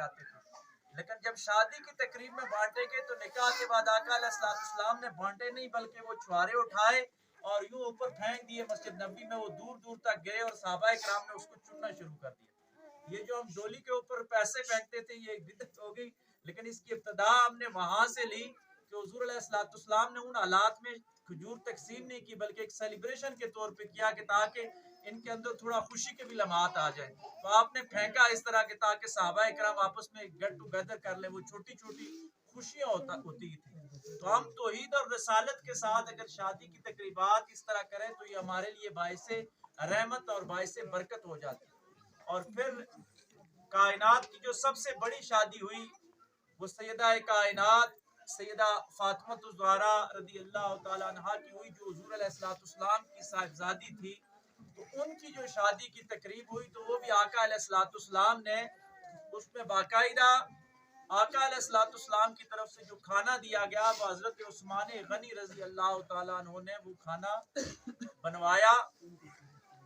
جاتے تھے، لیکن جب شادی کی تقریب میں بانٹے گئے تو نکاح کے بعد آقا علیہ السلام نے بانٹے نہیں بلکہ وہ چھوارے اٹھائے اور یوں اوپر پھینک دیے مسجد نبی میں، وہ دور دور تک گئے اور صحابہ کرام نے اس کو چننا شروع کر دیا۔ یہ جو ہم ڈولی کے اوپر پیسے پھینکتے تھے یہ ایک بدعت ہو گئی، لیکن اس کی ابتدا ہم نے وہاں سے لی کہ حضور علیہ السلام نے ان حالات میں کھجور تقسیم نہیں کی بلکہ ایک سیلیبریشن کے طور پہ کیا کہ تاکہ ان کے اندر تھوڑا خوشی کے بھی لمحات آ جائیں، تو آپ نے پھینکا اس طرح کے تاکہ صحابہ کرام آپس میں گیٹ ٹوگیدر کر لیں، وہ چھوٹی چھوٹی خوشیاں ہوتی تھی۔ تو ہم توحید اور رسالت کے ساتھ اگر شادی کی تقریبات اس طرح کریں تو یہ ہمارے لیے باعث رحمت اور باعث برکت ہو جاتی ہے۔ اور پھر کائنات کی جو سب سے بڑی شادی ہوئی وہ سیدہ کائنات سیدہ فاطمہ الزہرا رضی اللہ تعالیٰ عنہا کی ہوئی، جو حضور علیہ السلام کی صاحبزادی تھی۔ تو ان کی جو شادی کی تقریب ہوئی تو وہ بھی آقا علیہ السلام نے اس میں باقاعدہ آقا علیہ السلام کی طرف سے جو کھانا دیا گیا وہ حضرت عثمان غنی رضی اللہ تعالیٰ عنہ نے وہ کھانا بنوایا،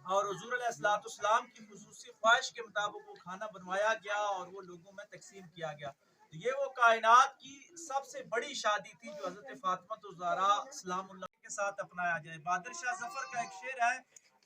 اور حضور علیہ السلام کی خصوصی خواہش کے مطابق وہ کھانا بنوایا گیا اور وہ لوگوں میں تقسیم کیا گیا۔ تو یہ وہ کائنات کی سب سے بڑی شادی تھی جو حضرت فاطمہ الزہرا سلام اللہ کے ساتھ اپنایا جائے۔ بہادر شاہ ظفر کا ایک شعر ہے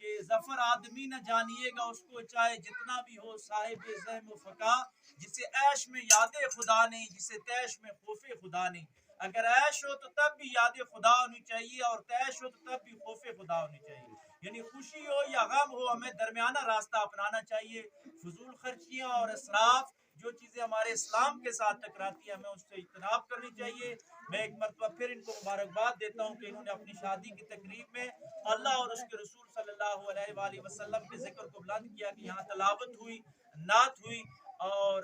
کہ ظفر آدمی نہ جانیے گا اس کو چاہے جتنا بھی ہو صاحب ذہن و فقا، جسے عیش میں یاد خدا نہیں جسے تیش میں خوف خدا نہیں۔ اگر عیش ہو تو تب بھی یاد خدا ہونی چاہیے اور تیش ہو تو تب بھی خوف خدا ہونی چاہیے، یعنی خوشی ہو یا غم ہو ہمیں درمیانہ راستہ اپنانا چاہیے۔ فضول خرچیاں اور اسراف جو چیزیں ہمارے اسلام کے ساتھ ٹکراتی ہیں ہمیں اس سے اجتناب کرنی چاہیے۔ میں ایک مرتبہ پھر ان کو مبارکباد دیتا ہوں کہ انہوں نے اپنی شادی کی تقریب میں اللہ اور اس کے رسول صلی اللہ علیہ وآلہ وسلم کے ذکر کو بلند کیا کہ یہاں تلاوت ہوئی، نعت ہوئی، اور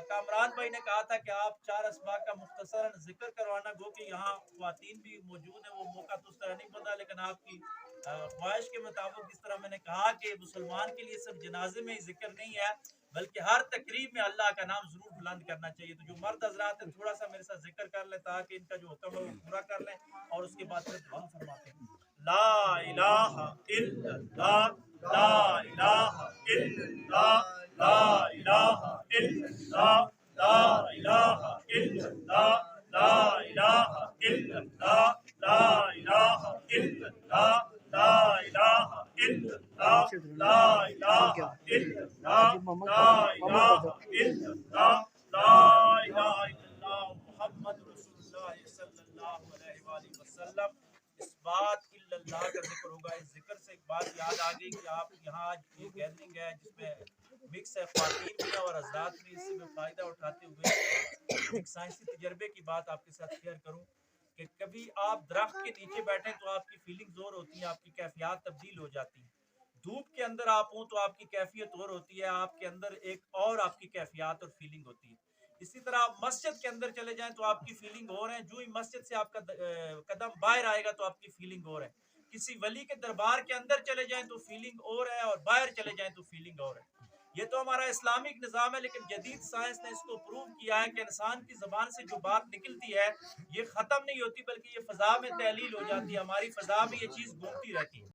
کامران بھائی نے کہا تھا کہ آپ 4 اسباق کا مختصراً ذکر کروانا، گو کہ یہاں خواتین بھی موجود ہیں، وہ موقع تو اس طرح نہیں بنا، لیکن آپ کی خواہش کے مطابق جس طرح میں نے کہا کہ مسلمان کے لیے صرف جنازے میں ہی ذکر نہیں ہے بلکہ ہر تقریب میں اللہ کا نام ضرور بلند کرنا چاہیے۔ تو جو مرد حضرات ہیں تھوڑا سا میرے ساتھ ذکر کر لیں تاکہ ان کا جو حکم ہے وہ پورا کر لیں، اور اس کے بعد پھر دعا فرماتے ہیں۔ لا الہ الا اللہ، لا الہ الا اللہ، لا الہ الا اللہ، لا الہ الا اللہ، لا الہ الا اللہ، لا الہ الا اللہ، لا الہ الا اللہ، لا الہ الا اللہ، لا الہ الا اللہ، لا الہ الا اللہ محمد رسول اللہ صلی اللہ علیہ وآلہ وسلم۔ اس بات الا اللہ کا ذکر ہوگا۔ اس ذکر سے ایک بات یاد آ گئی کہ آپ یہاں آج یہ گیدرنگ ہے جس میں مکس ہے، خواتین بھی ہے اور حضرات بھی، اس سے فائدہ اٹھاتے ہوئے ایک سائنسی تجربے کی بات آپ کے ساتھ شیئر کروں کہ کبھی آپ درخت کے نیچے بیٹھیں تو آپ کی فیلنگز اور ہوتی ہیں، آپ کی کیفیات تبدیل ہو جاتی ہیں۔ دھوپ کے اندر آپ ہوں تو آپ کی کیفیت اور ہوتی ہے، آپ کے اندر ایک اور آپ کی کیفیات اور فیلنگ ہوتی ہے۔ اسی طرح آپ مسجد کے اندر چلے جائیں تو آپ کی فیلنگ اور ہے، جو ہی مسجد سے آپ کا قدم باہر آئے گا تو آپ کی فیلنگ اور ہے۔ کسی ولی کے دربار کے اندر چلے جائیں تو فیلنگ اور ہے، اور باہر چلے جائیں تو فیلنگ اور ہے۔ یہ تو ہمارا اسلامک نظام ہے، لیکن جدید سائنس نے اس کو پروو کیا ہے کہ انسان کی زبان سے جو بات نکلتی ہے یہ ختم نہیں ہوتی بلکہ یہ فضا میں تحلیل ہو جاتی ہے، ہماری فضا میں یہ چیز گھومتی رہتی ہے۔